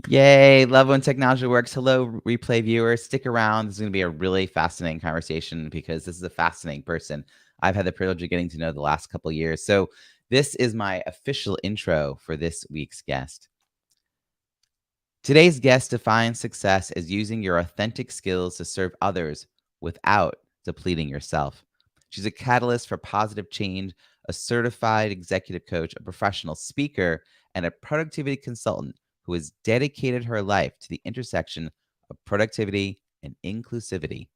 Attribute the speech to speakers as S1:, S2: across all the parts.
S1: Yay. Love when technology works. Hello, replay viewers. Stick around. This is going to be a really fascinating conversation because this is a fascinating person I've had the privilege of getting to know the last couple of years. So, this is my official intro for this week's guest. Today's guest defines success as using your authentic skills to serve others without depleting yourself. She's a catalyst for positive change, a certified executive coach, a professional speaker, and a productivity consultant who has dedicated her life to the intersection of productivity and inclusivity.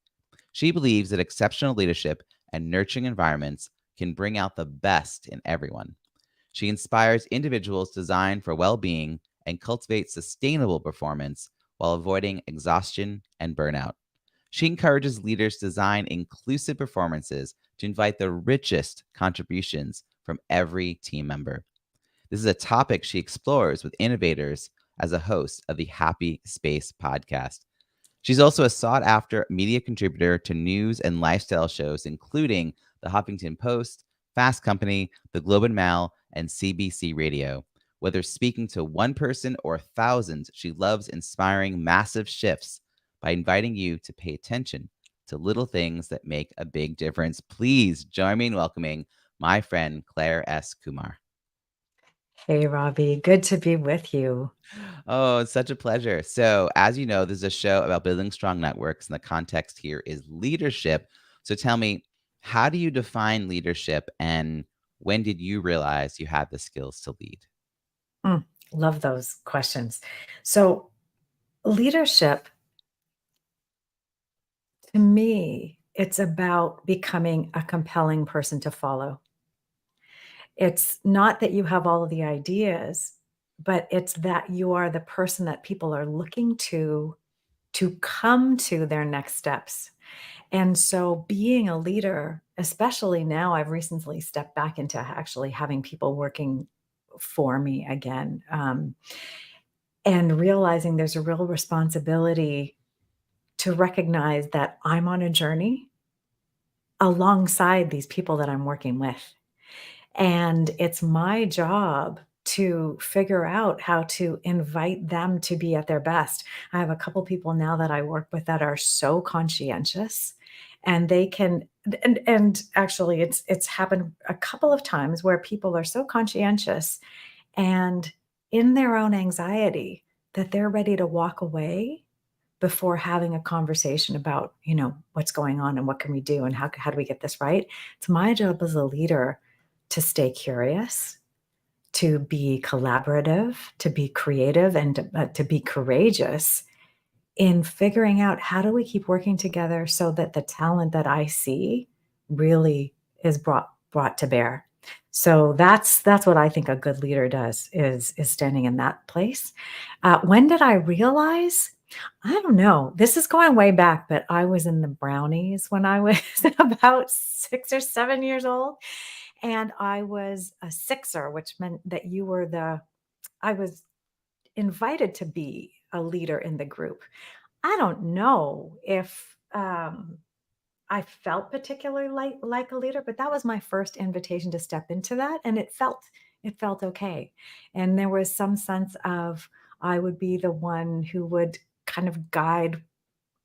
S1: She believes that exceptional leadership and nurturing environments can bring out the best in everyone. She inspires individuals designed for well being and cultivates sustainable performance while avoiding exhaustion and burnout. She encourages leaders to design inclusive performances to invite the richest contributions from every team member. This is a topic she explores with innovators as a host of the Happy Space podcast. She's also a sought after media contributor to news and lifestyle shows, including the Huffington Post, Fast Company, the Globe and Mail, and CBC Radio. Whether speaking to one person or thousands, she loves inspiring massive shifts by inviting you to pay attention to little things that make a big difference. Please join me in welcoming my friend Clare S. Kumar.
S2: Hey, Robbie, good to be with you.
S1: Oh, it's such a pleasure. So, as you know, this is a show about building strong networks, and the context here is leadership. So, tell me, how do you define leadership, and when did you realize you had the skills to lead?
S2: Mm, love those questions. So, leadership, to me, it's about becoming a compelling person to follow. It's not that you have all of the ideas, but it's that you are the person that people are looking to come to their next steps. And so being a leader, especially now, I've recently stepped back into actually having people working for me again, and realizing there's a real responsibility to recognize that I'm on a journey alongside these people that I'm working with. And it's my job to figure out how to invite them to be at their best. I have a couple people now that I work with that are so conscientious, and they can and actually it's happened a couple of times where people are so conscientious and in their own anxiety that they're ready to walk away before having a conversation about, what's going on and what can we do and how do we get this right? It's my job as a leader to stay curious, to be collaborative, to be creative, and to be courageous in figuring out how do we keep working together so that the talent that I see really is brought to bear. So that's what I think a good leader does is standing in that place. When did I realize? I don't know. This is going way back, but I was in the brownies when I was about 6 or 7 years old. And I was a sixer, which meant that I was invited to be a leader in the group. I don't know if I felt particularly like a leader, but that was my first invitation to step into that, and it felt okay. And there was some sense of I would be the one who would kind of guide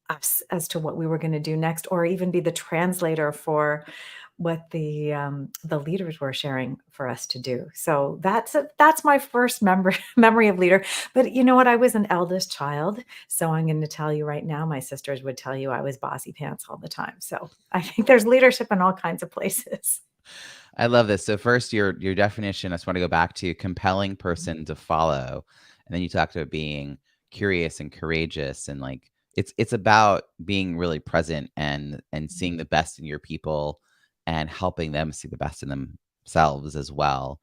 S2: us as to what we were going to do next, or even be the translator for what the leaders were sharing for us to do. So that's my first memory of leader. But you know what? I was an eldest child, so I'm going to tell you right now. My sisters would tell you I was bossy pants all the time. So I think there's leadership in all kinds of places.
S1: I love this. So, first, your definition, I just want to go back to compelling person to follow. And then you talked about being curious and courageous, and like it's about being really present and seeing the best in your people and helping them see the best in themselves as well.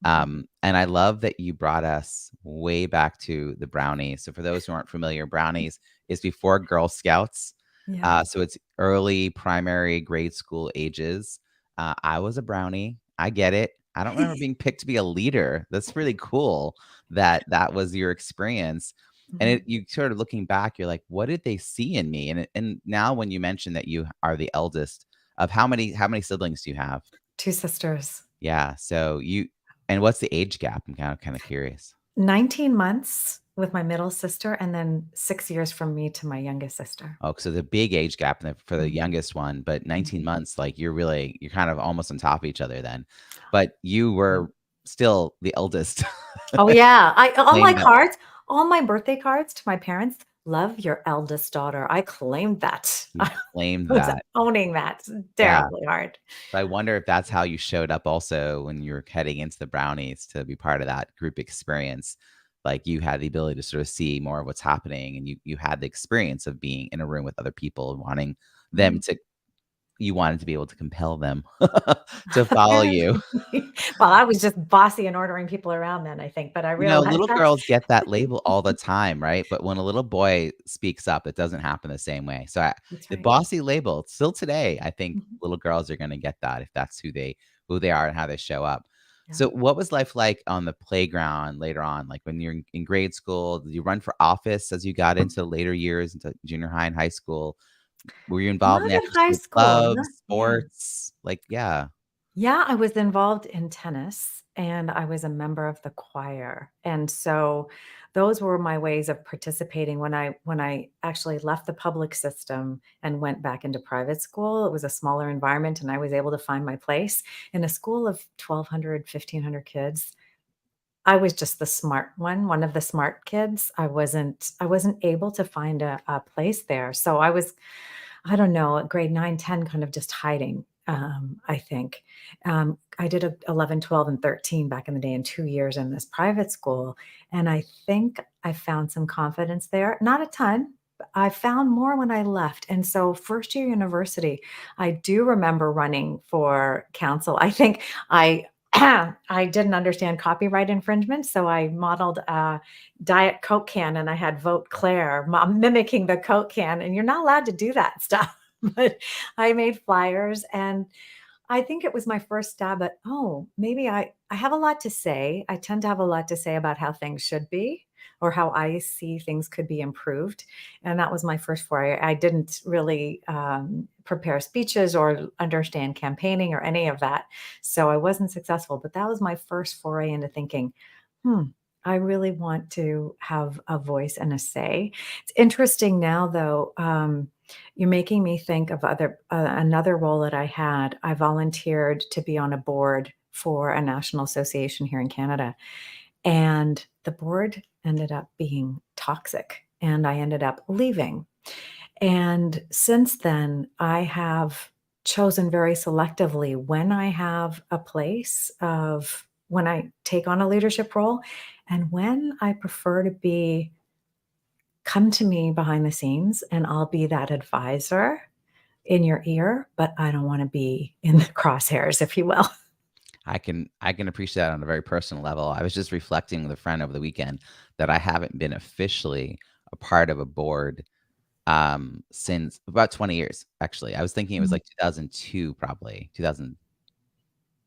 S1: And I love that you brought us way back to the brownies. So for those who aren't familiar, brownies is before Girl Scouts.
S2: Yeah.
S1: So it's early primary grade school ages. I was a brownie. I get it. I don't remember being picked to be a leader. That's really cool that that was your experience. And
S2: Mhm.
S1: you sort of looking back, you're like, what did they see in me? And now when you mention that you are the eldest of how many siblings do you have?
S2: Two sisters.
S1: Yeah. So you and what's the age gap? I'm kind of curious.
S2: 19 months with my middle sister, and then 6 years from me to my youngest sister.
S1: Oh, so the big age gap for the
S2: Mhm,
S1: youngest one, but 19
S2: mhm.
S1: months, like, you're kind of almost on top of each other then. But you
S2: Yeah.
S1: were still the eldest.
S2: Oh, yeah. I on my
S1: Claim that
S2: cards, all my birthday cards to my parents, "Love your eldest daughter." I claimed that.
S1: you
S2: I
S1: claimed
S2: was
S1: that.
S2: owning that. It's
S1: Yeah.
S2: terribly hard.
S1: So I wonder if that's how you showed up also when you were heading into the brownies to be part of that group experience. Like, you had the ability to sort of see more of what's happening, and you had the experience of being in a room with other people and wanting them
S2: Mhm.
S1: to you wanted to be able to compel them to follow you.
S2: Well, I was just bossy and ordering people around then, I think, but I realized
S1: Little
S2: that's
S1: girls get that label all the time, right? But when a little boy speaks up, it doesn't happen the same way. So
S2: that's
S1: the
S2: right.
S1: bossy label, still today, I think
S2: Mhm.
S1: little girls are gonna get that if that's who they are and how they show up.
S2: Yeah.
S1: So what was life like on the playground later on? Like, when you're in grade school, did you run for office as you got into later years, into junior high and high school? Were you involved in
S2: Not
S1: the
S2: in
S1: after
S2: high
S1: school
S2: school,
S1: clubs,
S2: not yeah.
S1: sports? Like, yeah.
S2: Yeah, I was involved in tennis, and I was a member of the choir, and so those were my ways of participating when I actually left the public system and went back into private school. It was a smaller environment, and I was able to find my place in a school of 1,200, 1,500 kids. I was just the smart one of the smart kids. I wasn't able to find a place there, so I was, I don't know, at grade 9, 10, kind of just hiding, I think. I did a 11, 12, and 13 back in the day in 2 years in this private school, and I think I found some confidence there. Not a ton, but I found more when I left, and so first year university, I do remember running for council. I think I I didn't understand copyright infringement, so I modeled a Diet Coke can, and I had "Vote Claire," mimicking the Coke can, and you're not allowed to do that stuff, but I made flyers, and I think it was my first stab at, "Oh, maybe I have a lot to say." I tend to have a lot to say about how things should be or how I see things could be improved, and that was my first foray. I didn't really, prepare speeches or understand campaigning or any of that, so I wasn't successful, but that was my first foray into thinking, "Hmm, I really want to have a voice and a say." It's interesting now, though, you're making me think of another role that I had. I volunteered to be on a board for a national association here in Canada, and the board ended up being toxic, and I ended up leaving. And since then, I have chosen very selectively when I have a place of when I take on a leadership role and when I prefer to be come to me behind the scenes and I'll be that advisor in your ear, but I don't wanna be in the crosshairs, if you will.
S1: I can appreciate that on a very personal level. I was just reflecting with a friend over the weekend that I haven't been officially a part of a board since about 20 years, actually. I was thinking it was
S2: Mhm,
S1: like 2002, probably 2000.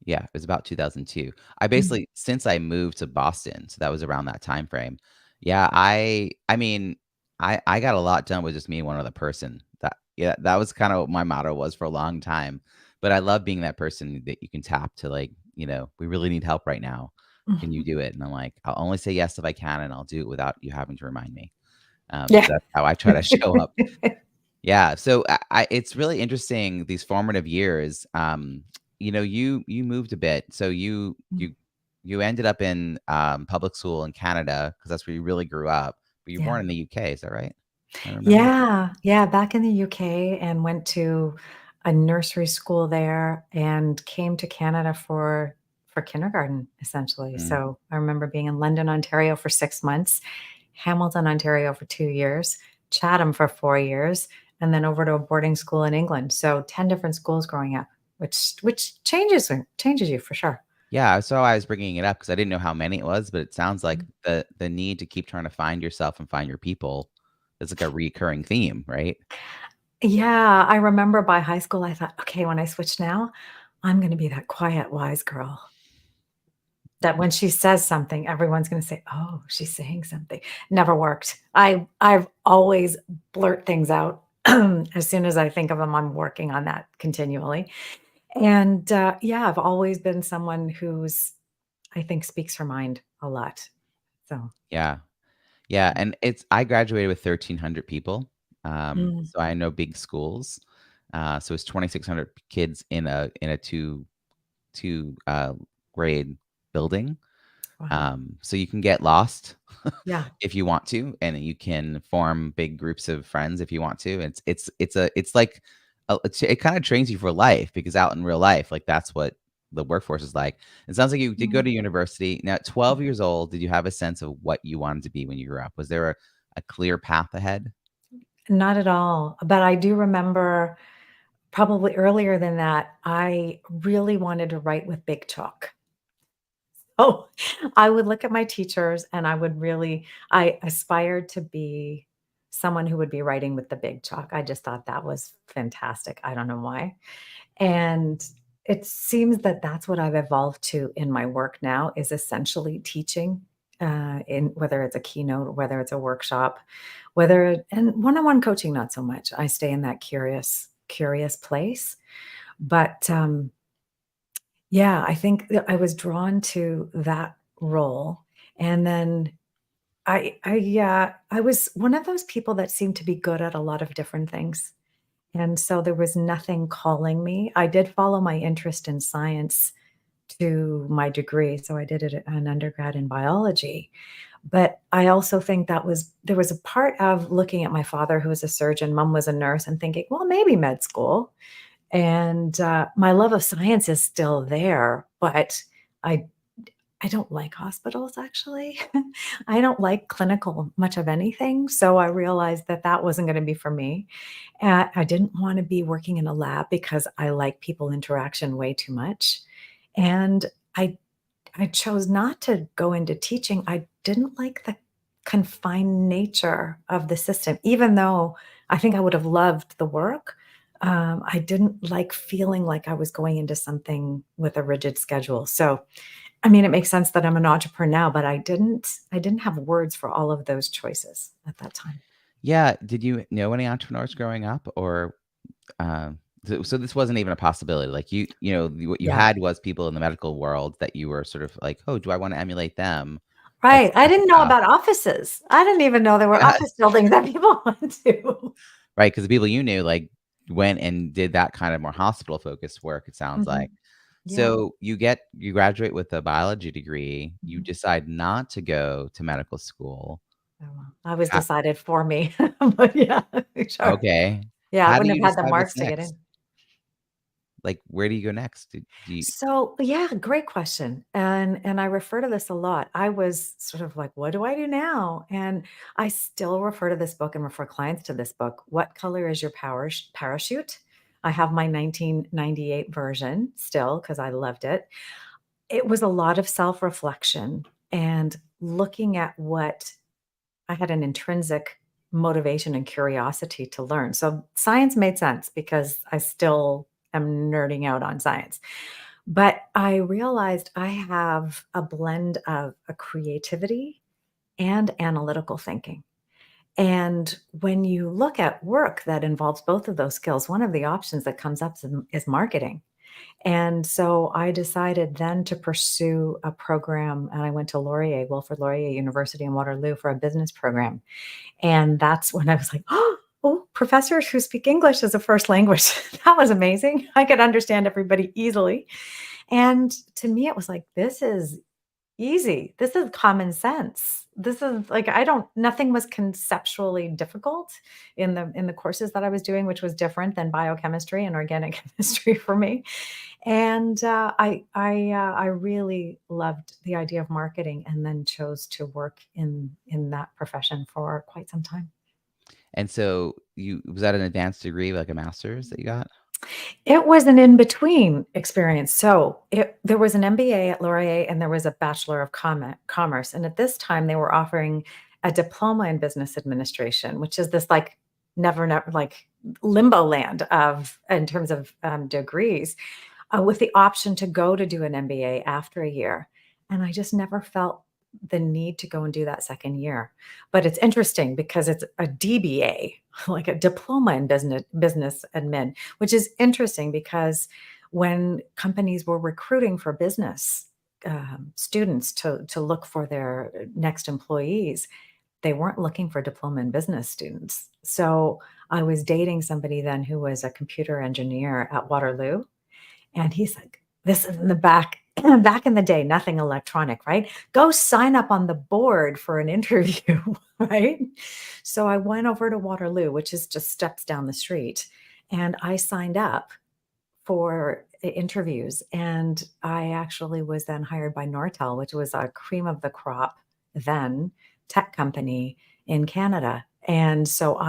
S1: Yeah, it was about 2002. I
S2: mhm.
S1: basically, since I moved to Boston, so that was around that time frame. Yeah, I mean, I got a lot done with just me and one other person. That was kind of what my motto was for a long time. But I love being that person that you can tap to, like, we really need help right now. Can you
S2: Mhm.
S1: do it? And I'm like, I'll only say yes if I can, and I'll do it without you having to remind me.
S2: Yeah.
S1: So that's how I try to show up. Yeah, so it's really interesting, these formative years. You moved a bit, so
S2: Mm,
S1: you ended up in public school in Canada because that's where you really grew up. But you were
S2: yeah.
S1: born in the UK, is that right? I remember.
S2: Yeah, yeah, back in the UK and went to a nursery school there and came to Canada for kindergarten, essentially.
S1: Mm.
S2: So, I remember being in London, Ontario for 6 months, Hamilton, Ontario for 2 years, Chatham for 4 years, and then over to a boarding school in England. So, 10 different schools growing up, which changes you for sure.
S1: Yeah, so I was bringing it up because I didn't know how many it was, but it sounds like
S2: Mhm.
S1: the need to keep trying to find yourself and find your people is like a recurring theme, right?
S2: Yeah, I remember by high school, I thought, "Okay, when I switch now, I'm gonna be that quiet, wise girl that when she says something, everyone's gonna say, 'Oh, she's saying something.'" Never worked. I've always blurt things out. As soon as I think of them, I'm working on that continually. And, yeah, I've always been someone who's I think speaks her mind a lot. So,
S1: Yeah. Yeah, and I graduated with 1,300 people,
S2: Mm,
S1: so I know big schools. So it's 2,600 kids in a 2 grade building.
S2: wow.
S1: So you can get lost
S2: Yeah.
S1: if you want to, and you can form big groups of friends if you want to. It's like it kind of trains you for life because out in real life, like that's what the workforce is like. It sounds like you did go
S2: Mm.
S1: to university. Now, at 12 years old, did you have a sense of what you wanted to be when you grew up? Was there a clear path ahead?
S2: Not at all, but I do remember probably earlier than that, I really wanted to write with big chalk. Oh, I would look at my teachers and I aspired to be someone who would be writing with the big chalk. I just thought that was fantastic. I don't know why. And it seems that that's what I've evolved to in my work now is essentially teaching, in whether it's a keynote, whether it's a workshop, and one-on-one coaching, not so much. I stay in that curious place. But yeah, I think that I was drawn to that role. And then I was one of those people that seemed to be good at a lot of different things. And so there was nothing calling me. I did follow my interest in science to my degree. So I did an undergrad in biology. But I also think there was a part of looking at my father, who was a surgeon, mom was a nurse, and thinking, well, maybe med school. And my love of science is still there, but I I don't like hospitals actually. I don't like clinical much of anything, so I realized that that wasn't gonna be for me. I didn't wanna be working in a lab because I like people interaction way too much, and I I chose not to go into teaching. I didn't like the confined nature of the system, even though I think I would have loved the work. I didn't like feeling like I was going into something with a rigid schedule. So, I mean, it makes sense that I'm an entrepreneur now, but I didn't have words for all of those choices at that time.
S1: Yeah. Did you know any entrepreneurs growing up, or so this wasn't even a possibility? Like what you
S2: Yeah.
S1: had was people in the medical world that you were sort of like, oh, do I want to emulate them? That's
S2: Right. I
S1: that's
S2: didn't know
S1: a path.
S2: about offices. I didn't even know there were
S1: Yeah.
S2: office buildings that people went to.
S1: Right, because the people you knew, like, went and did that kind of more hospital-focused work, it sounds like.
S2: Mhm. Yeah.
S1: So, you graduate with a biology degree, you
S2: Mhm.
S1: decide not to go to medical school.
S2: Oh, well, I was
S1: Ho
S2: decided for me, but yeah, sure.
S1: Okay.
S2: Yeah, I
S1: How do
S2: wouldn't
S1: you
S2: have had the
S1: decide what's
S2: marks to get
S1: next?
S2: in.
S1: Like, where do you go next? Do you
S2: So, yeah, great question, and I refer to this a lot. I was sort of like, "What do I do now?" And I still refer to this book and refer clients to this book, "What Color is Your Parachute?" I have my 1998 version still because I loved it. It was a lot of self-reflection and looking at what I had an intrinsic motivation and curiosity to learn. So science made sense because I still am nerding out on science. But I realized I have a blend of a creativity and analytical thinking. And when you look at work that involves both of those skills, one of the options that comes up is marketing. And so I decided then to pursue a program, and I went to Wilfrid Laurier University in Waterloo for a business program. And that's when I was like, oh, professors who speak English as a first language. That was amazing. I could understand everybody easily. And to me, it was like, this is easy. This is common sense. This is like nothing was conceptually difficult in the courses that I was doing, which was different than biochemistry and organic chemistry for me. And I really loved the idea of marketing, and then chose to work in that profession for quite some time.
S1: and so you was that an advanced degree, like a master's that you got?
S2: It was an in-between experience. So, there was an MBA at Laurier and there was a Bachelor of Commerce, and at this time, they were offering a diploma in business administration, which is this, like, never like, limbo land of in terms of, degrees, with the option to go to do an MBA after a year, and I just never felt the need to go and do that second year. But it's interesting because it's a DBA, like a diploma in business admin, which is interesting because when companies were recruiting for business students to look for their next employees, they weren't looking for diploma in business students. So I was dating somebody then who was a computer engineer at Waterloo, and he's like, "This is in the back back in the day, nothing electronic, right? Go sign up on the board for an interview," right? So I went over to Waterloo, which is just steps down the street, and I signed up for interviews, and I actually was then hired by Nortel, which was a cream of the crop then tech company in Canada. And so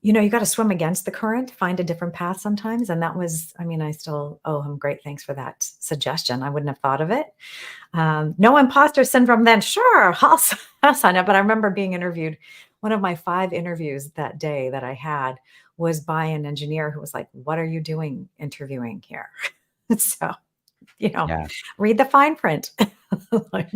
S2: you gotta swim against the current, find a different path sometimes, and that was I mean, I still owe him great thanks for that suggestion. I wouldn't have thought of it. No imposter syndrome then. Sure, I'll sign up. But I remember being interviewed. One of my 5 interviews that day that I had was by an engineer who was like, "What are you doing interviewing here?" So, you know,
S1: Yeah.
S2: read the fine print. Like,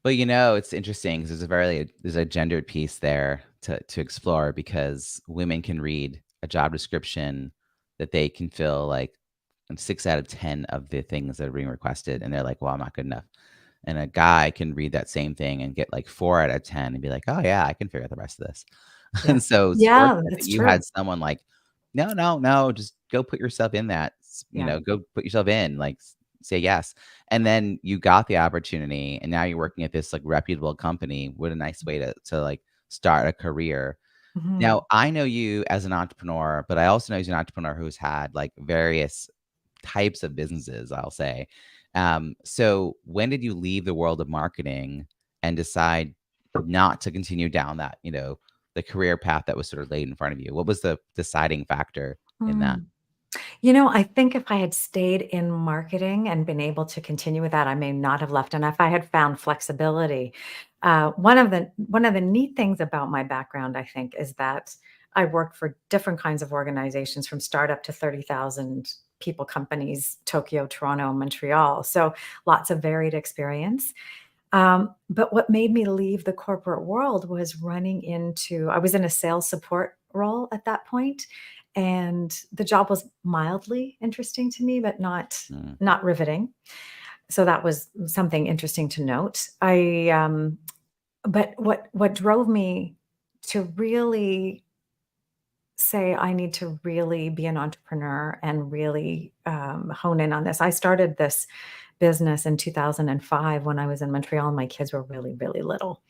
S1: But, it's interesting 'cause there's a gendered piece there to explore because women can read a job description that they can feel like 6 out of 10 of the things that are being requested, and they're like, "Well, I'm not good enough." And a guy can read that same thing and get like 4 out of 10 and be like, "Oh, yeah, I can figure out the rest of this."
S2: yeah.
S1: And so it's
S2: Yeah,
S1: fortunate that
S2: it's
S1: you had
S2: true.
S1: someone like, "No, no, no, just go put yourself in that,
S2: Yeah.
S1: go put yourself in, like, say yes." And then you got the opportunity, and now you're working at this, like, reputable company. What a nice way to, like, start a career.
S2: Mhm.
S1: Now, I know you as an entrepreneur, but I also know you as an entrepreneur who's had, like, various types of businesses, I'll say. So when did you leave the world of marketing and decide not to continue down that, the career path that was sort of laid in front of you? What was the deciding factor in that?
S2: Mm. I think if I had stayed in marketing and been able to continue with that, I may not have left. And if I had found flexibility, one of the neat things about my background, I think, is that I worked for different kinds of organizations, from startup to 30,000 people companies, Tokyo, Toronto, Montreal. So lots of varied experience. But what made me leave the corporate world was running into I was in a sales support role at that point, and the job was mildly interesting to me, but not
S1: Mm,
S2: not riveting. So that was something interesting to note. But what drove me to really say I need to really be an entrepreneur and really hone in on this. I started this business in 2005 when I was in Montreal and my kids were really, really little.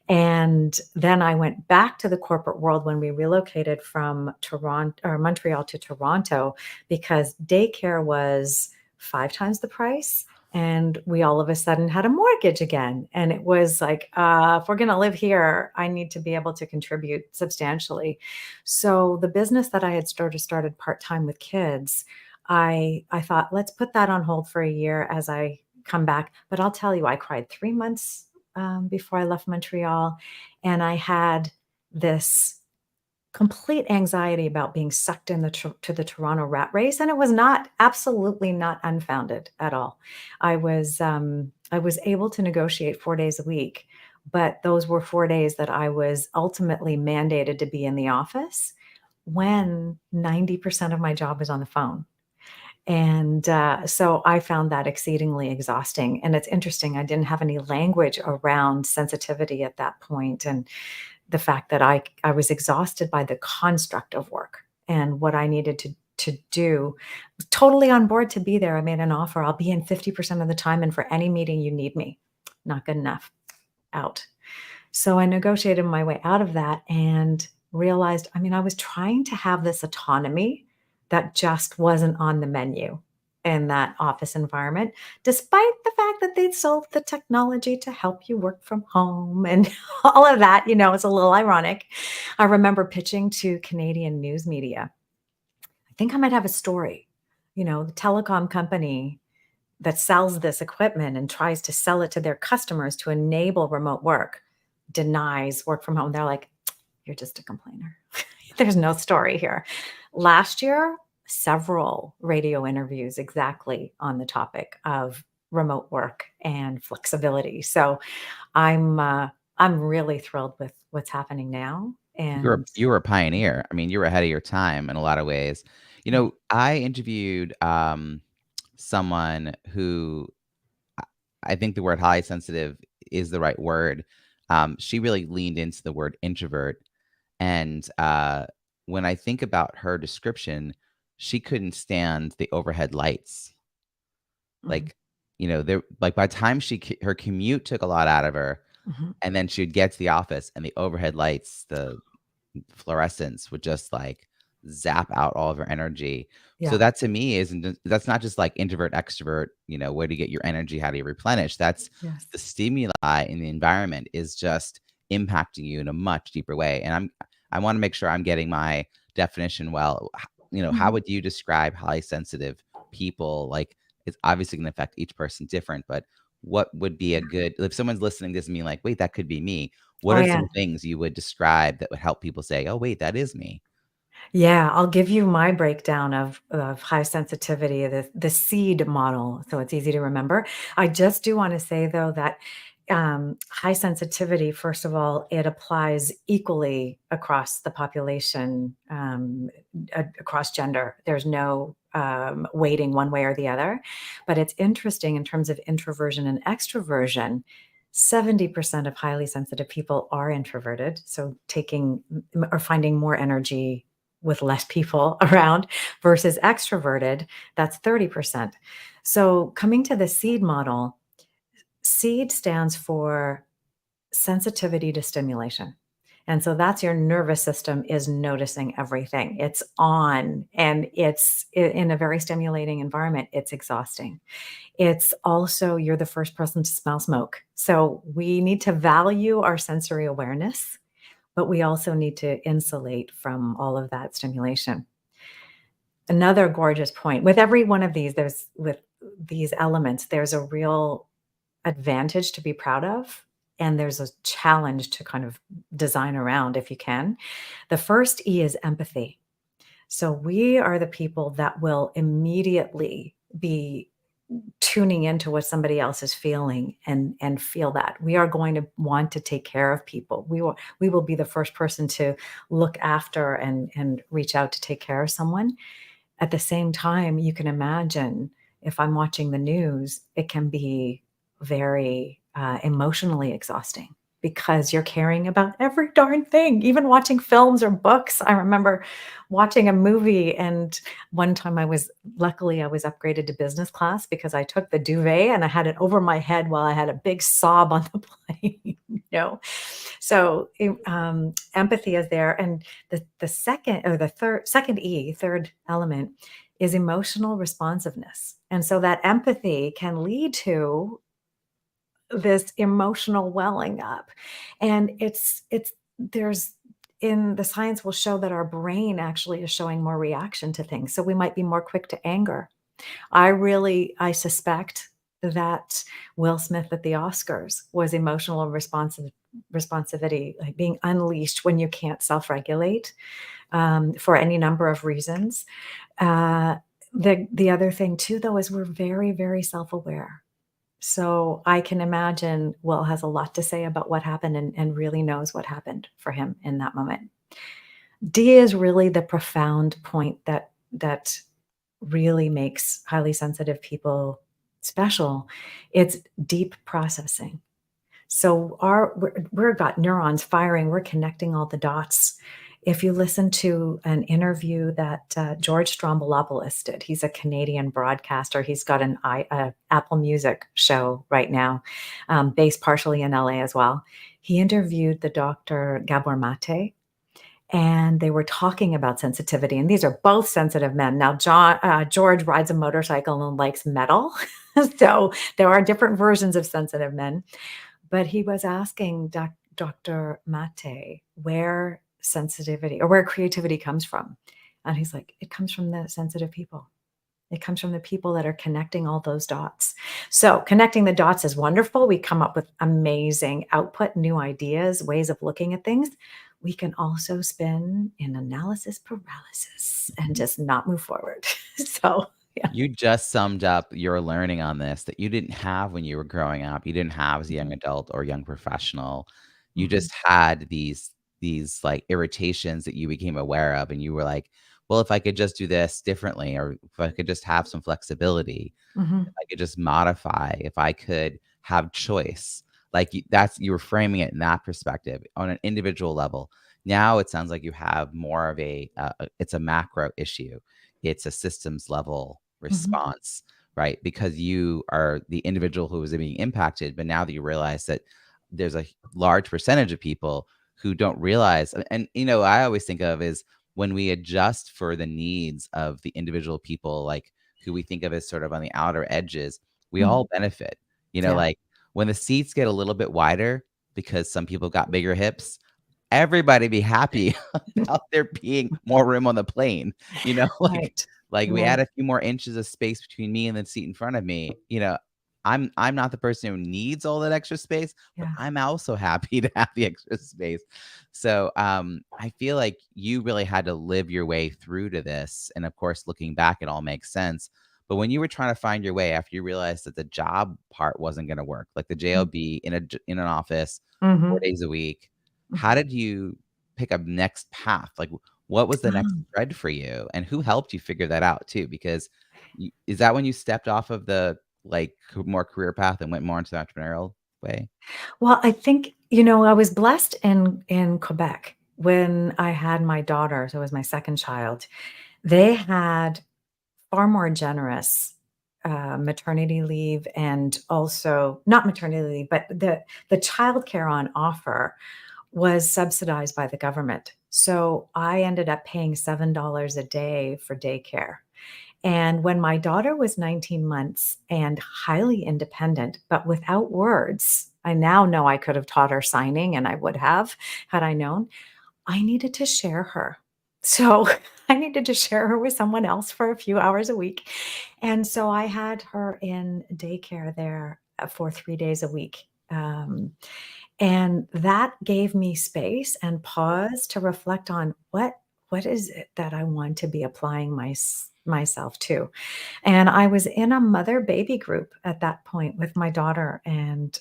S2: And then I went back to the corporate world when we relocated from Toronto or Montreal to Toronto because daycare was 5 times the price. And we all of a sudden had a mortgage again. And it was like, if we're going to live here, I need to be able to contribute substantially. So the business that I had started part time with kids, I thought, let's put that on hold for a year as I come back. But I'll tell you, I cried 3 months before I left Montreal. And I had this complete anxiety about being sucked in to the Toronto rat race. And it was not absolutely not unfounded at all. I was able to negotiate 4 days a week, but those were 4 days that I was ultimately mandated to be in the office when 90% of my job is on the phone. And, so I found that exceedingly exhausting, and it's interesting, I didn't have any language around sensitivity at that point, and the fact that I was exhausted by the construct of work and what I needed to do. Totally on board to be there. I made an offer, "I'll be in 50% of the time, and for any meeting you need me." Not good enough. Out. So I negotiated my way out of that and realized, I mean, I was trying to have this autonomy that just wasn't on the menu in that office environment, despite the fact that they'd sold the technology to help you work from home and all of that, it's a little ironic. I remember pitching to Canadian news media. I think I might have a story. The telecom company that sells this equipment and tries to sell it to their customers to enable remote work denies work from home. They're like, "You're just a complainer." There's no story here. Last year, several radio interviews exactly on the topic of remote work and flexibility. So I'm really thrilled with what's happening now. And
S1: you were a pioneer. I mean, you were ahead of your time in a lot of ways.
S2: yeah.
S1: I interviewed someone who I think the word highly sensitive is the right word. She really leaned into the word introvert. And when I think about her description, she couldn't stand the overhead lights.
S2: Mhm,
S1: Like, there like by the time her commute took a lot out of her,
S2: mhm.
S1: and then she would get to the office and the overhead lights, the fluorescence would just like zap out all of her energy. So
S2: Yeah,
S1: that to me that's not just like introvert, extrovert, where do you get your energy? How do you replenish? That's
S2: yes.
S1: the stimuli in the environment is just impacting you in a much deeper way. And I want to make sure I'm getting my definition well. How
S2: Mhm.
S1: would you describe highly sensitive people? Like it's obviously going to affect each person different, but what would be a good if someone's listening to this and being like, wait, that could be me. What
S2: Oh,
S1: are
S2: yeah.
S1: some things you would describe that would help people say, "Oh, wait, that is me?"
S2: Yeah, I'll give you my breakdown of high sensitivity, the SEED model, so it's easy to remember. I just do wanna say, though, that, high sensitivity, first of all, it applies equally across the population, across gender. There's no, weighting one way or the other, but it's interesting in terms of introversion and extroversion, 70% of highly sensitive people are introverted, so taking or finding more energy with less people around versus extroverted, that's 30%. So coming to the SEED model, SEED stands for sensitivity to stimulation. And so that's your nervous system is noticing everything. It's on and in a very stimulating environment, it's exhausting. It's also you're the first person to smell smoke. So we need to value our sensory awareness, but we also need to insulate from all of that stimulation. Another gorgeous point. With every one of these, there's with these elements, there's a real advantage to be proud of, and there's a challenge to kind of design around if you can. The first E is empathy. So we are the people that will immediately be tuning into what somebody else is feeling and feel that. We are going to want to take care of people. We will be the first person to look after and reach out to take care of someone. At the same time, you can imagine if I'm watching the news, it can be very, emotionally exhausting because you're caring about every darn thing, even watching films or books. I remember watching a movie, and one time luckily, I was upgraded to business class because I took the duvet and I had it over my head while I had a big sob on the plane, you know? So, empathy is there, and the second or the third second E, third element is emotional responsiveness. And so that empathy can lead to this emotional welling up. And it's there's in the science will show that our brain actually is showing more reaction to things. So we might be more quick to anger. I suspect that Will Smith at the Oscars was emotional and responsivity, like being unleashed when you can't self-regulate, for any number of reasons. Uh, the other thing too, though, is we're very, very self-aware. So I can imagine Will has a lot to say about what happened and really knows what happened for him in that moment. D is really the profound point that really makes highly sensitive people special. It's deep processing. So we're got neurons firing, we're connecting all the dots. If you listen to an interview that, George Stroumboulopoulos did, he's a Canadian broadcaster, he's got a Apple Music show right now, based partially in LA as well. He interviewed the doctor Gabor Mate, and they were talking about sensitivity, and these are both sensitive men. Now, George rides a motorcycle and likes metal, so there are different versions of sensitive men. But he was asking Dr. Mate where sensitivity or where creativity comes from. And he's like, it comes from the sensitive people. It comes from the people that are connecting all those dots. So connecting the dots is wonderful. We come up with amazing output, new ideas, ways of looking at things. We can also spin in analysis paralysis and just not move forward. So, yeah.
S1: You just summed up your learning on this that you didn't have when you were growing up. You didn't have as a young
S2: Mhm,
S1: adult or young professional. You
S2: mhm,
S1: just had these like irritations that you became aware of and you were like, "Well, if I could just do this differently or if I could just have some flexibility,
S2: mhm,
S1: if I could just modify, if I could have choice." Like that's you were framing it in that perspective on an individual level. Now it sounds like you have more of it's a macro issue. It's a systems level
S2: Mhm.
S1: response, right? Because you are the individual who is being impacted, but now that you realize that there's a large percentage of people who don't realize, and I always think of is when we adjust for the needs of the individual people, like who we think of as sort of on the outer edges, we
S2: Mhm.
S1: all benefit.
S2: Yeah.
S1: Like when the seats get a little bit wider because some people got bigger hips, everybody be happy about there being more room on the plane, like
S2: Right.
S1: we
S2: Right.
S1: add a few more inches of space between me and the seat in front of me. I'm not the person who needs all that extra space, but
S2: Yeah.
S1: I'm also happy to have the extra space. So I feel like you really had to live your way through to this. And of course, looking back, it all makes sense. But when you were trying to find your way after you realized that the job part wasn't going to work, like the
S2: Mm.
S1: JOB in an office four
S2: Mhm.
S1: days a week, how
S2: Mhm.
S1: did you pick a next path? Like, what was the next
S2: Oh.
S1: thread for you, and who helped you figure that out too? Because is that when you stepped off of the more career path and went more into the entrepreneurial way?
S2: Well, I think, I was blessed in Quebec when I had my daughter, so it was my 2nd child. They had far more generous, maternity leave and also not maternity leave, but the childcare on offer was subsidized by the government. So I ended up paying $7 a day for daycare. And when my daughter was 19 months and highly independent, but without words, I now know I could have taught her signing and I would have had I known. I needed to share her. So I needed to share her with someone else for a few hours a week. And so I had her in daycare there for 3 days a week. And that gave me space and pause to reflect on what is it that I want to be applying myself to. And I was in a mother baby group at that point with my daughter, and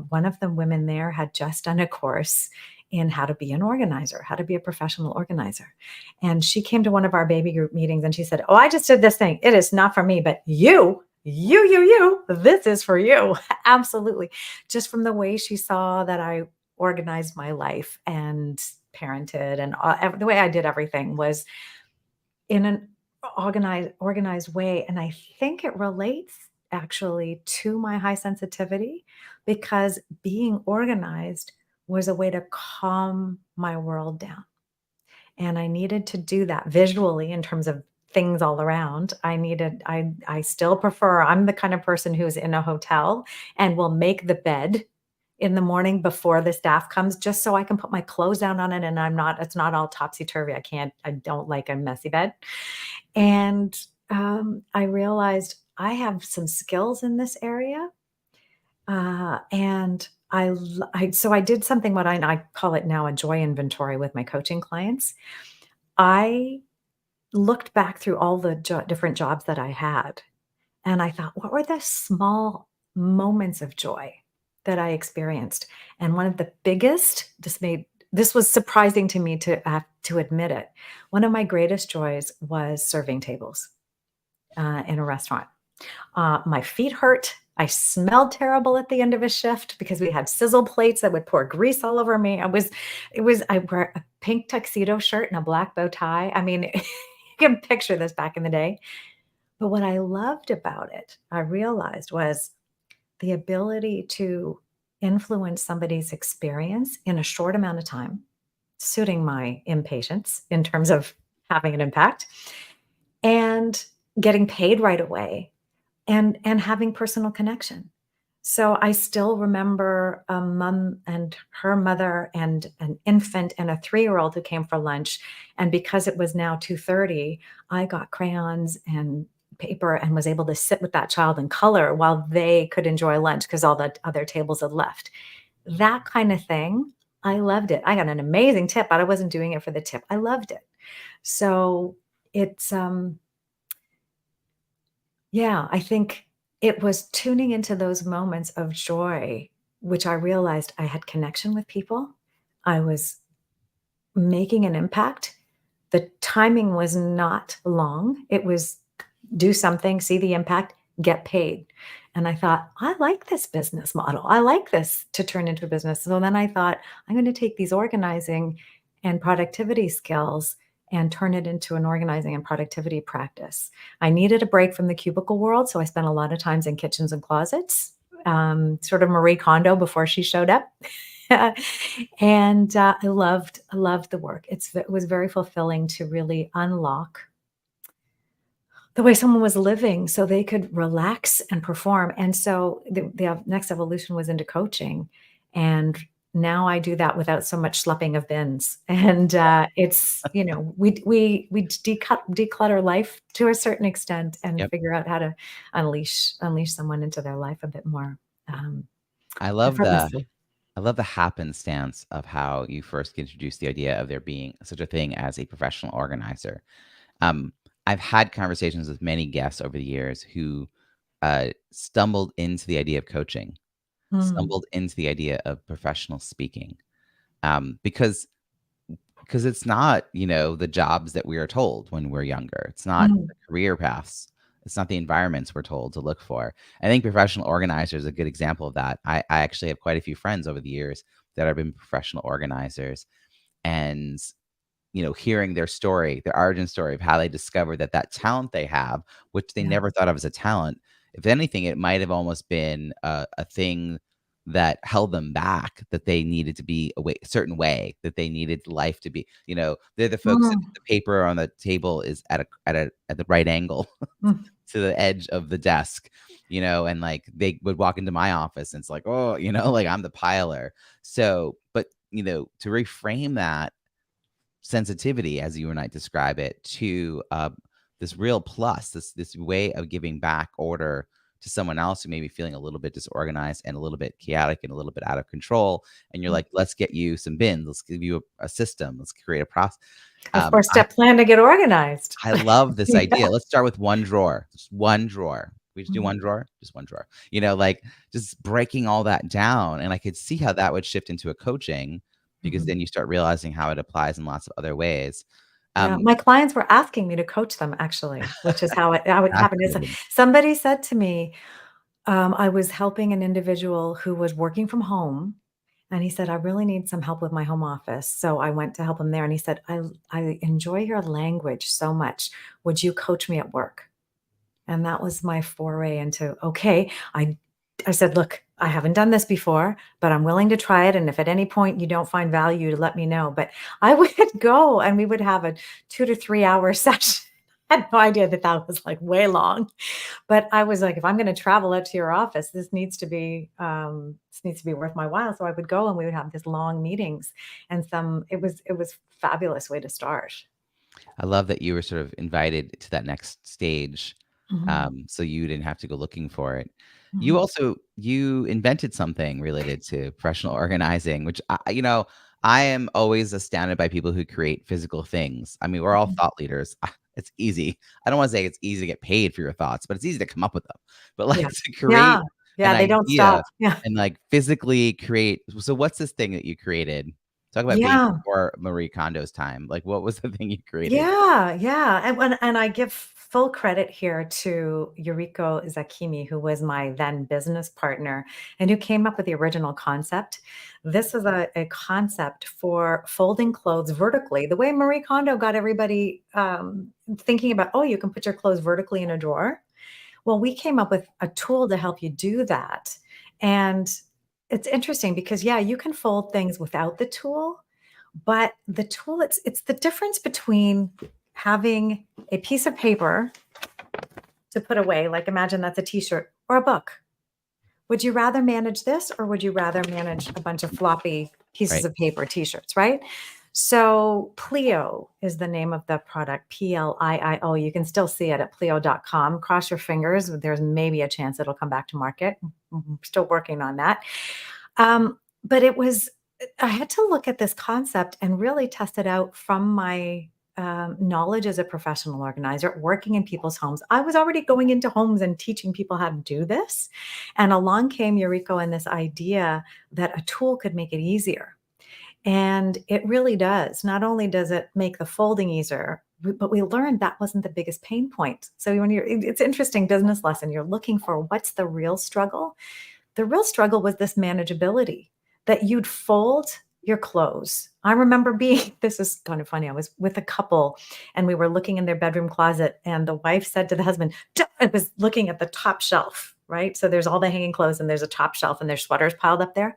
S2: one of the women there had just done a course in how to be an organizer, how to be a professional organizer. And she came to one of our baby group meetings and she said, "Oh, I just did this thing. It is not for me, but you, this is for you." Absolutely. Just from the way she saw that I organized my life and parented and the way I did everything was in an organized way, and I think it relates actually to my high sensitivity because being organized was a way to calm my world down, and I needed to do that visually in terms of things all around. I still prefer I'm the kind of person who's in a hotel and will make the bed in the morning before the staff comes just so I can put my clothes down on it and it's not all topsy-turvy. I don't like a messy bed. And, I realized I have some skills in this area, and I did something what I call it now a joy inventory with my coaching clients. I looked back through all the different jobs that I had, and I thought, "What were the small moments of joy that I experienced?" And one of the biggest this was surprising to me to admit it. One of my greatest joys was serving tables, in a restaurant. My feet hurt. I smelled terrible at the end of a shift because we had sizzle plates that would pour grease all over me. I wear a pink tuxedo shirt and a black bow tie. I mean, you can picture this back in the day. But what I loved about it, I realized was the ability to influence somebody's experience in a short amount of time, suiting my impatience in terms of having an impact and getting paid right away and having personal connection. So I still remember a mom and her mother and an infant and a 3-year-old who came for lunch, and because it was now 2:30, I got crayons and paper and was able to sit with that child and color while they could enjoy lunch because all the other tables had left. That kind of thing, I loved it. I got an amazing tip, but I wasn't doing it for the tip. I loved it. So it's, yeah, I think it was tuning into those moments of joy, which I realized I had connection with people. I was making an impact. The timing was not long. It was do something, see the impact, get paid. And I thought, I like this business model. I like this to turn into a business. So then I thought, I'm going to take these organizing and productivity skills and turn it into an organizing and productivity practice. I needed a break from the cubicle world. So I spent a lot of times in kitchens and closets, sort of Marie Kondo before she showed up. And I loved the work. It was very fulfilling to really unlock the way someone was living so they could relax and perform. And so the next evolution was into coaching. And now I do that without so much schlepping of bins. And it's, we declutter life to a certain extent and
S1: Yep.
S2: figure out how to unleash someone into their life a bit more um,
S1: I love the
S2: effortlessly.
S1: I love the happenstance of how you first introduced the idea of there being such a thing as a professional organizer. Um, I've had conversations with many guests over the years who stumbled into the idea of coaching,
S2: Mm,
S1: stumbled into the idea of professional speaking, because it's not, the jobs that we are told when we're younger. It's not
S2: mm,
S1: the career paths. It's not the environments we're told to look for. I think professional organizer is a good example of that. I actually have quite a few friends over the years that have been professional organizers, and hearing their story, their origin story of how they discovered that talent they have, which they
S2: yeah.
S1: never thought of as a talent. If anything, it might have almost been a thing that held them back, that they needed to be a certain way, that they needed life to be. They're the folks that
S2: Mm,
S1: the paper on the table is at the right angle
S2: mm,
S1: to the edge of the desk, and like they would walk into my office and it's like, oh, like I'm the piler. So, but to reframe that sensitivity, as you and I describe it, to this real plus, this way of giving back order to someone else who may be feeling a little bit disorganized and a little bit chaotic and a little bit out of control. And you're
S2: mm.
S1: like, let's get you some bins. Let's give you a system. Let's create a process.
S2: A
S1: Um, I,
S2: four-step plan to get organized.
S1: I love this
S2: Yeah.
S1: idea. Let's start with one drawer, just one drawer. We just do
S2: Mm,
S1: one drawer, just one drawer. Like just breaking all that down. And I could see how that would shift into a coaching, because
S2: mhm.
S1: then you start realizing how it applies in lots of other ways.
S2: Yeah,
S1: Um,
S2: my clients were asking me to coach them actually, which is how it happened. Is
S1: Fascinating.
S2: somebody said to me, I was helping an individual who was working from home, and he said, "I really need some help with my home office." So I went to help him there, and he said, "I enjoy your language so much. Would you coach me at work?" And that was my foray into, okay, I said, "Look, I haven't done this before, but I'm willing to try it, and if at any point you don't find value, let me know." But I would go and we would have a 2 to 3 hour session. I had no idea that that was, like, way long, but I was like, "If I'm gonna travel out to your office, this needs to be worth my while." So I would go and we would have these long meetings, and it was fabulous way to start.
S1: I love that you were sort of invited to that next stage,
S2: Mhm,
S1: so you didn't have to go looking for it.
S2: mhm,
S1: You invented something related to professional organizing, which I am always astounded by people who create physical things. I mean, we're all
S2: mhm.
S1: thought leaders. It's easy. I don't wanna say it's easy to get paid for your thoughts, but it's easy to come up with them. But, like,
S2: Yeah.
S1: to
S2: Yeah.
S1: create an
S2: Yeah, they don't
S1: idea
S2: stop. Yeah.
S1: and, like, physically create, so what's this thing that you created? Talk about being
S2: Yeah.
S1: before Marie Kondo's time. Like, what was the thing you created?
S2: Yeah, yeah, and I give full credit here to Yuriko Zakimi, who was my then business partner and who came up with the original concept. This is a concept for folding clothes vertically, the way Marie Kondo got everybody, thinking about, "Oh, you can put your clothes vertically in a drawer." Well, we came up with a tool to help you do that, and it's interesting because, yeah, you can fold things without the tool, but the tool, it's the difference between having a piece of paper to put away, like imagine that's a t-shirt or a book. Would you rather manage this or would you rather manage a bunch of floppy pieces
S1: Right.
S2: of paper t-shirts, right? So Plio is the name of the product, Pliio. You can still see it at plio.com. Cross your fingers. There's maybe a chance it'll come back to market. Still working on that. But I had to look at this concept and really test it out from my knowledge as a professional organizer, working in people's homes. I was already going into homes and teaching people how to do this. And along came Eureka and this idea that a tool could make it easier. And it really does. Not only does it make the folding But we learned that wasn't the biggest pain point. So when it's interesting business lesson, you're looking for what's the real struggle. The real struggle was this manageability, that you'd fold your clothes. I remember being this is kind of funny. I was with a couple and we were looking in their bedroom closet, and the wife said to the husband, I was looking at the top shelf, right? So there's all the hanging clothes and there's a top shelf and there's sweaters piled up there.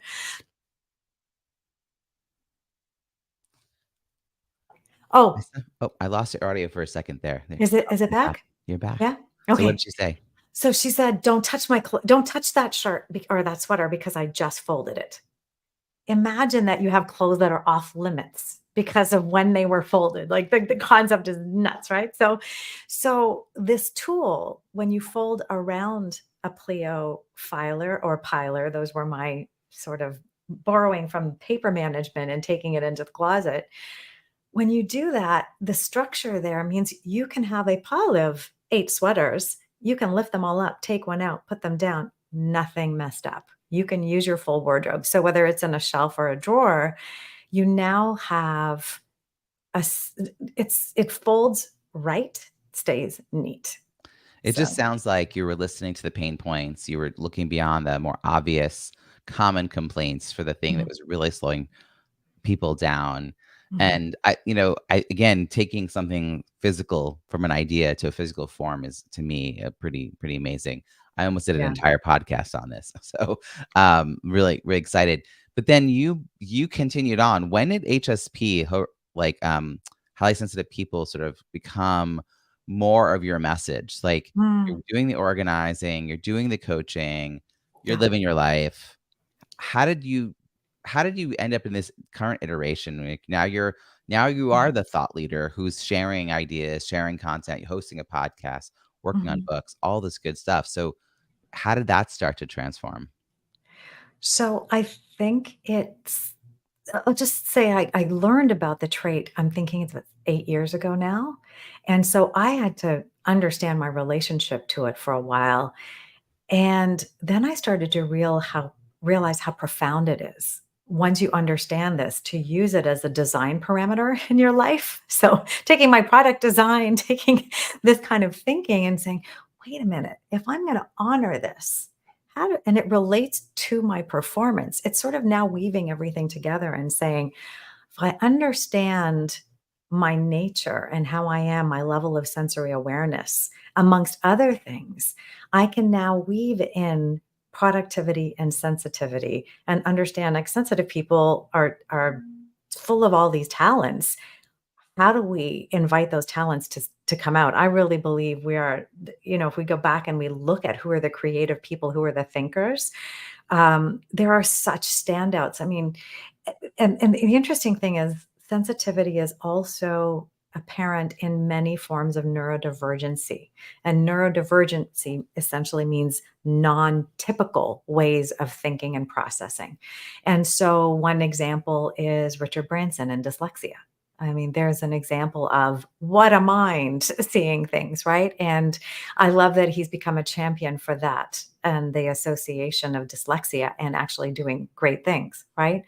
S2: Oh,
S1: Oh, I lost your audio for a second there. There. Oh,
S2: is it
S1: you're back.
S2: back?
S1: You're back.
S2: Yeah.
S1: So what
S2: Okay.
S1: did she say?
S2: So she said, "Don't touch don't touch that shirt or that sweater because I just folded it." Imagine that you have clothes that are off limits because of when they were folded. Like the concept is nuts, right? So this tool, when you fold around a Pleo filer or piler, those were my sort of borrowing from paper management and taking it into the closet. When you do that, the structure there means you can have a pile of 8 sweaters. You can lift them all up, take one out, put them down, nothing messed up. You can use your full wardrobe. So whether it's in a shelf or a drawer, you now have it folds right, stays neat.
S1: It just
S2: So,
S1: sounds like you were listening to the pain points. You were looking beyond the more obvious common complaints for the thing that
S2: mhm,
S1: was really slowing people down.
S2: mhm.
S1: And I again, taking something physical from an idea to a physical form is to me a pretty amazing. I almost did an
S2: Yeah.
S1: entire podcast on this. So really excited. But then you continued on. When did HSP highly sensitive people sort of become more of your message? Like you're
S2: Mm,
S1: doing the organizing, you're doing the coaching, you're
S2: yeah.
S1: living your life. How did you how did you end up in this current iteration? Like now you are
S2: Mhm,
S1: the thought leader who's sharing ideas, sharing content, hosting a podcast, working on
S2: mhm.
S1: books, all this good stuff. So how did that start to transform?
S2: So I think I'll just say I learned about the trait, I'm thinking it's about 8 years ago now, and so I had to understand my relationship to it for a while, and then I started to realize how profound it is once you understand this, to use it as a design parameter in your life. So, taking my product design, taking this kind of thinking and saying, "Wait a minute, if I'm gonna honor this, and it relates to my performance." It's sort of now weaving everything together and saying, if I understand my nature and how I am, my level of sensory awareness, amongst other things, I can now weave in productivity and sensitivity and understand like sensitive people are full of all these talents. How do we invite those talents to come out? I really believe we are, if we go back and we look at who are the creative people, who are the thinkers, there are such standouts. I mean, and the interesting thing is sensitivity is also apparent in many forms of neurodivergency. And neurodivergency essentially means non-typical ways of thinking and processing. And so one example is Richard Branson and dyslexia. I mean, there's an example of what a mind seeing things, right? And I love that he's become a champion for that and the association of dyslexia and actually doing great things, right?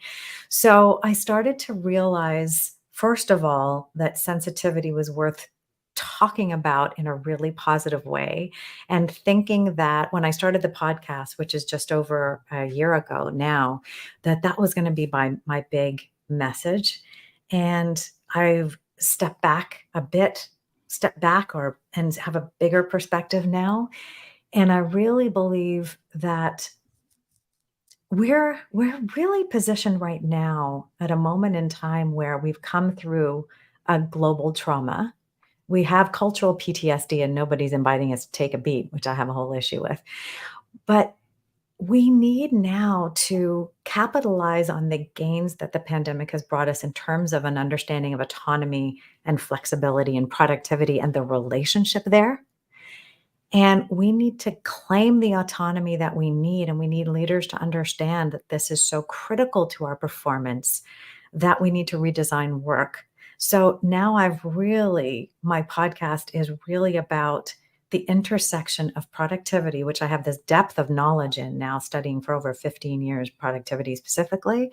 S2: So I started to realize, first of all, that sensitivity was worth talking about in a really positive way. And thinking that when I started the podcast, which is just over a year ago now, that was going to be my big message. And I've stepped back a bit, step back and have a bigger perspective now. And I really believe that we're really positioned right now at a moment in time where we've come through a global trauma. We have cultural PTSD and nobody's inviting us to take a beat, which I have a whole issue with. But we need now to capitalize on the gains that the pandemic has brought us in terms of an understanding of autonomy and flexibility and productivity and the relationship there. And we need to claim the autonomy that we need, and we need leaders to understand that this is so critical to our performance that we need to redesign work. So now my podcast is really about the intersection of productivity, which I have this depth of knowledge in now, studying for over 15 years, productivity specifically,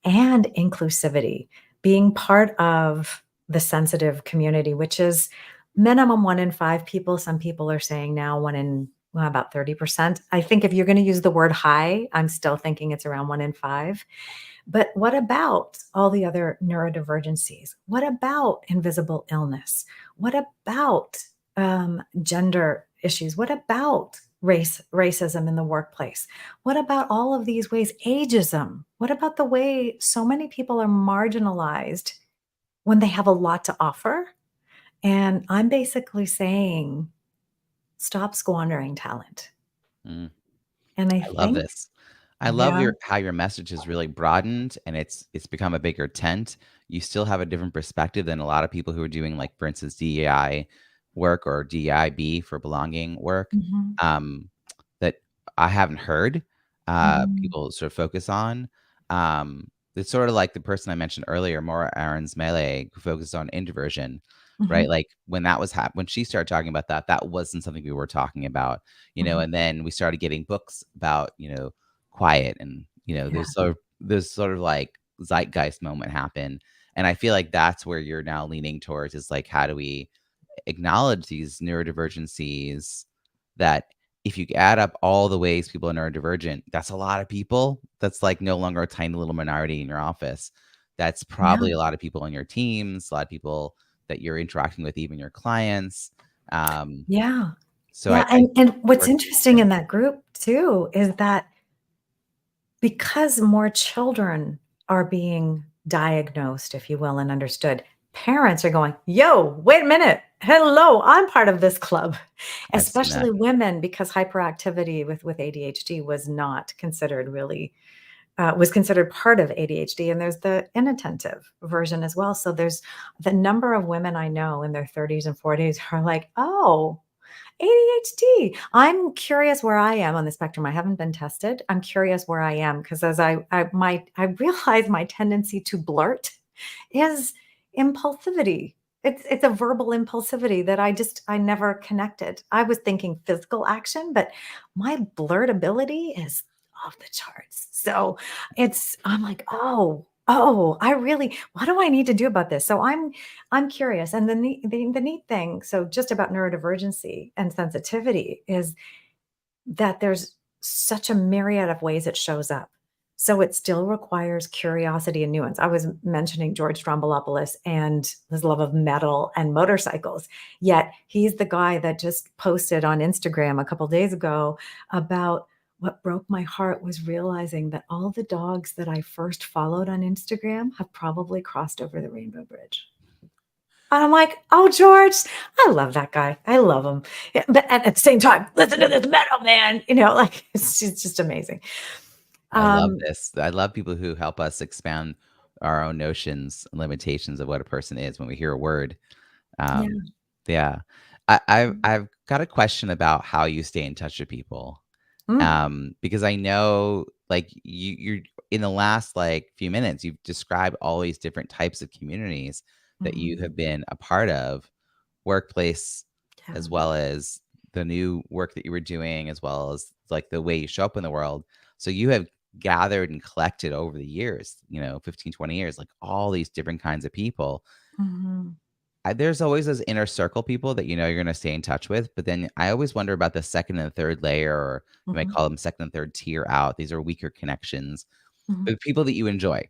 S2: and inclusivity, being part of the sensitive community, which is minimum 1 in 5 people. Some people are saying now 1 in, well, about 30%. I think if you're gonna use the word high, I'm still thinking it's around 1 in 5. But what about all the other neurodivergencies? What about invisible illness? What about gender issues? What about racism in the workplace? What about all of these ways? Ageism. What about the way so many people are marginalized when they have a lot to offer? And I'm basically saying, stop squandering talent.
S1: Mm.
S2: And I
S1: I love
S2: think,
S1: this. I love
S2: yeah.
S1: your how your message has really broadened and it's become a bigger tent. You still have a different perspective than a lot of people who are doing, like, for instance, DEI work or DEIB for belonging work,
S2: Mhm,
S1: um, that I haven't heard,
S2: mhm,
S1: people sort of focus on. It's sort of like the person I mentioned earlier, Maura Aarons Mele, who focused on introversion, right?
S2: mhm.
S1: Like, when that was when she started talking about that, that wasn't something we were talking about,
S2: Mhm.
S1: and then we started getting books about, quiet and,
S2: Yeah.
S1: there's sort of like zeitgeist moment happen. And I feel like that's where you're now leaning towards is like, how do we acknowledge these neurodivergencies that if you add up all the ways people are neurodivergent, that's a lot of people. That's like no longer a tiny little minority in your office. That's
S2: Yeah.
S1: probably a lot of people on your teams, a lot of people that you're interacting with, even your clients. Um,
S2: Yeah.
S1: so
S2: Yeah,
S1: I
S2: and what's
S1: work
S2: interesting in that group too is that because more children are being diagnosed, if you will, and understood, parents are going, "Yo, wait a minute. Hello, I'm part of this club."
S1: I've seen that.
S2: Especially women, because hyperactivity with ADHD was not considered really was considered part of ADHD, and there's the inattentive version as well. So there's the number of women I know in their 30s and 40s are like, "Oh, ADHD." I'm curious where I am on the spectrum. I haven't been tested. I'm curious where I am because as I realize my tendency to blurt is impulsivity. It's a verbal impulsivity that I never connected. I was thinking physical action, but my blurtability is off the charts. So I'm like, oh, I really, what do I need to do about this? So I'm curious. And the neat thing, so just about neurodivergency and sensitivity is that there's such a myriad of ways it shows up. So it still requires curiosity and nuance. I was mentioning George Stroumboulopoulos and his love of metal and motorcycles. Yet he's the guy that just posted on Instagram a couple days ago about what broke my heart was realizing that all the dogs that I first followed on Instagram have probably crossed over the Rainbow Bridge. I'm like, "Oh, George, I love that guy. I love him." Yeah, but at the same time, "Listen to this metal, man." Like, it's just amazing.
S1: I love
S2: Um,
S1: this. I love people who help us expand our own notions and limitations of what a person is when we hear a word.
S2: yeah.
S1: Um, yeah. I've
S2: Mhm.
S1: I've got a question about how you stay in touch with people.
S2: Mm.
S1: Because I know, like, you're in the last, like, few minutes, you've described all these different types of communities that you
S2: Mhm.
S1: have been a part of, workplace,
S2: Yeah.
S1: as well as the new work that you were doing, as well as, like, the way you show up in the world. So you have gathered and collected over the years, 15, 20 years, like, all these different kinds of people.
S2: Mhm.
S1: There's always those inner circle people that you're gonna stay in touch with, but then I always wonder about the second and third layer, or you might
S2: Mhm.
S1: call them second and third tier out. These are weaker connections
S2: Mhm.
S1: with people that you enjoy.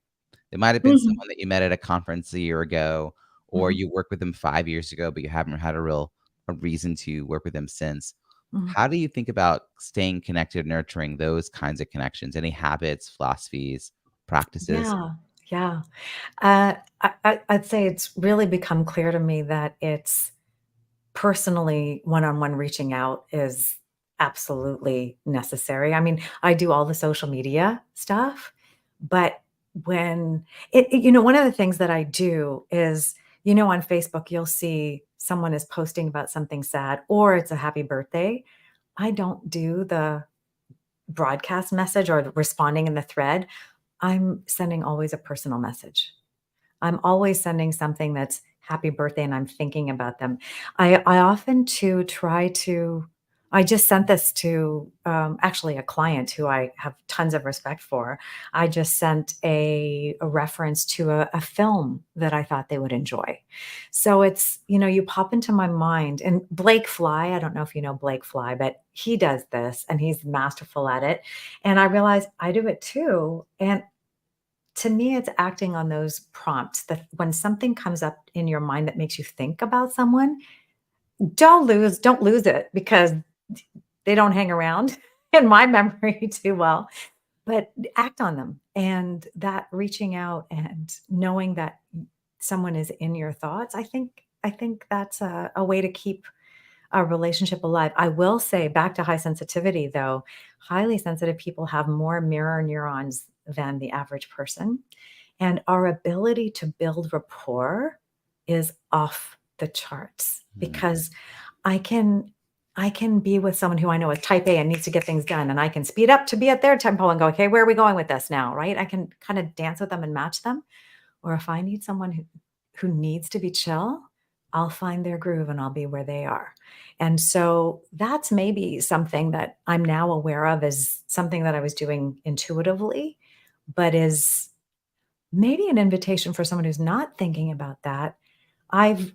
S1: It might have been
S2: Mhm.
S1: someone that you met at a conference a year ago, or
S2: Mhm.
S1: you worked with them 5 years ago, but you haven't had a reason to work with them since.
S2: Mhm.
S1: How do you think about staying connected, nurturing those kinds of connections? Any habits, philosophies, practices?
S2: Yeah. Yeah. I'd say it's really become clear to me that it's personally, one-on-one reaching out is absolutely necessary. I mean, I do all the social media stuff, but when one of the things that I do is, on Facebook, you'll see someone is posting about something sad or it's a happy birthday. I don't do the broadcast message or the responding in the thread. I'm sending always a personal message. I'm always sending something that's happy birthday and I'm thinking about them. I often too try to I just sent this to, actually a client who I have tons of respect for. I just sent a reference to a film that I thought they would enjoy. So it's, you pop into my mind. And Blake Fly, I don't know if you know Blake Fly, but he does this and he's masterful at it. And I realize I do it too. And to me, it's acting on those prompts that when something comes up in your mind that makes you think about someone, don't lose it because they don't hang around in my memory too well, but act on them. And that reaching out and knowing that someone is in your thoughts, I think that's a way to keep a relationship alive. I will say, back to high sensitivity though, highly sensitive people have more mirror neurons than the average person. And our ability to build rapport is off the charts
S1: Mm.
S2: because I can I can be with someone who I know is type A and needs to get things done, and I can speed up to be at their tempo and go, "Okay, where are we going with this now?" Right? I can kind of dance with them and match them. Or if I need someone who needs to be chill, I'll find their groove and I'll be where they are. And so that's maybe something that I'm now aware of as something that I was doing intuitively, but is maybe an invitation for someone who's not thinking about that. I've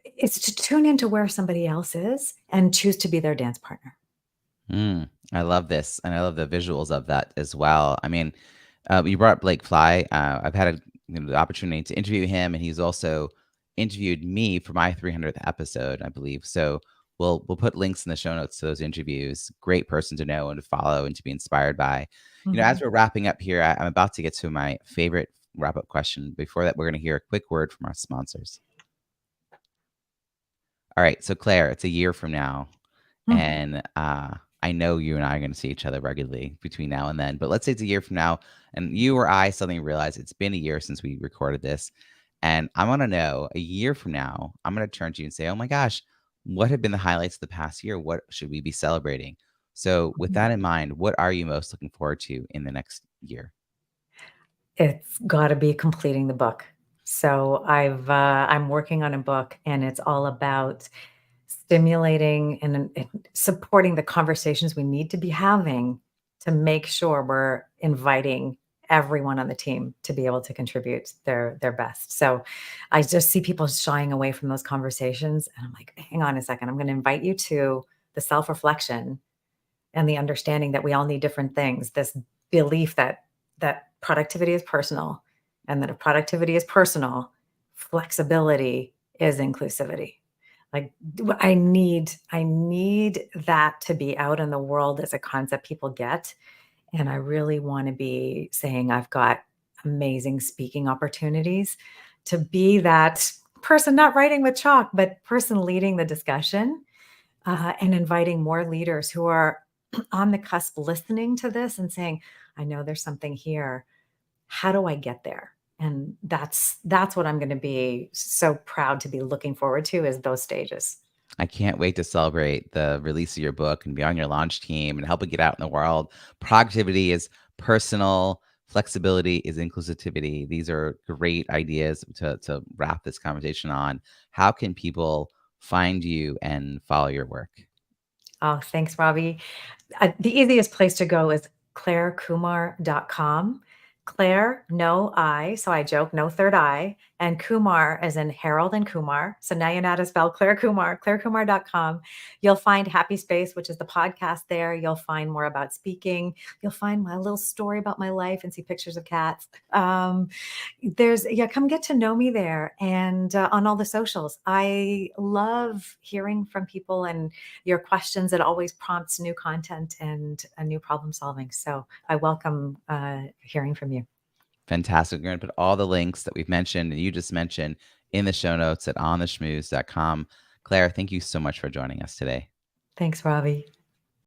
S2: it's to tune into where somebody else is and choose to be their dance partner.
S1: I love this, and I love the visuals of that as well. I mean, you brought up Blake Fly. I've had the opportunity to interview him, and he's also interviewed me for my 300th episode, I believe. So we'll put links in the show notes to those interviews. Great person to know and to follow and to be inspired by. As
S2: Mhm.
S1: we're wrapping up here, I'm about to get to my favorite wrap up question. Before that, we're going to hear a quick word from our sponsors. All right, so Claire, it's a year from now,
S2: Mm.
S1: and I know you and I are going to see each other regularly between now and then. But let's say it's a year from now, and you or I suddenly realize it's been a year since we recorded this, and I want to know a year from now. I'm going to turn to you and say, "Oh my gosh, what have been the highlights of the past year? What should we be celebrating?" So, with
S2: Mhm.
S1: that in mind, what are you most looking forward to in the next year?
S2: It's gotta be completing the book. So I'm working on a book, and it's all about stimulating and supporting the conversations we need to be having to make sure we're inviting everyone on the team to be able to contribute their best. So I just see people shying away from those conversations, and I'm like, "Hang on a second, I'm gonna invite you to the self-reflection and the understanding that we all need different things, this belief that productivity is personal, and that if productivity is personal, flexibility is inclusivity. Like, I need that to be out in the world as a concept people get, and I really wanna be saying I've got amazing speaking opportunities to be that person not writing with chalk, but person leading the discussion, and inviting more leaders who are on the cusp listening to this and saying, "I know there's something here. How do I get there?" And that's what I'm gonna be so proud to be looking forward to is those stages.
S1: I can't wait to celebrate the release of your book and be on your launch team and help it get out in the world. Productivity is personal, flexibility is inclusivity. These are great ideas to wrap this conversation on. How can people find you and follow your work?
S2: Oh, thanks, Robbie. The easiest place to go is clairekumar.com. Claire, no I, so I joke, no third I, and Kumar as in Harold and Kumar. So now you know how to spell Claire Kumar, clairekumar.com. You'll find Happy Space, which is the podcast there. You'll find more about speaking. You'll find my little story about my life and see pictures of cats. Come get to know me there and on all the socials. I love hearing from people and your questions. It always prompts new content and a new problem solving. So I welcome hearing from you.
S1: Fantastic. We're going to put all the links that we've mentioned and you just mentioned in the show notes at ontheschmooze.com. Claire, thank you so much for joining us today.
S2: Thanks, Robbie.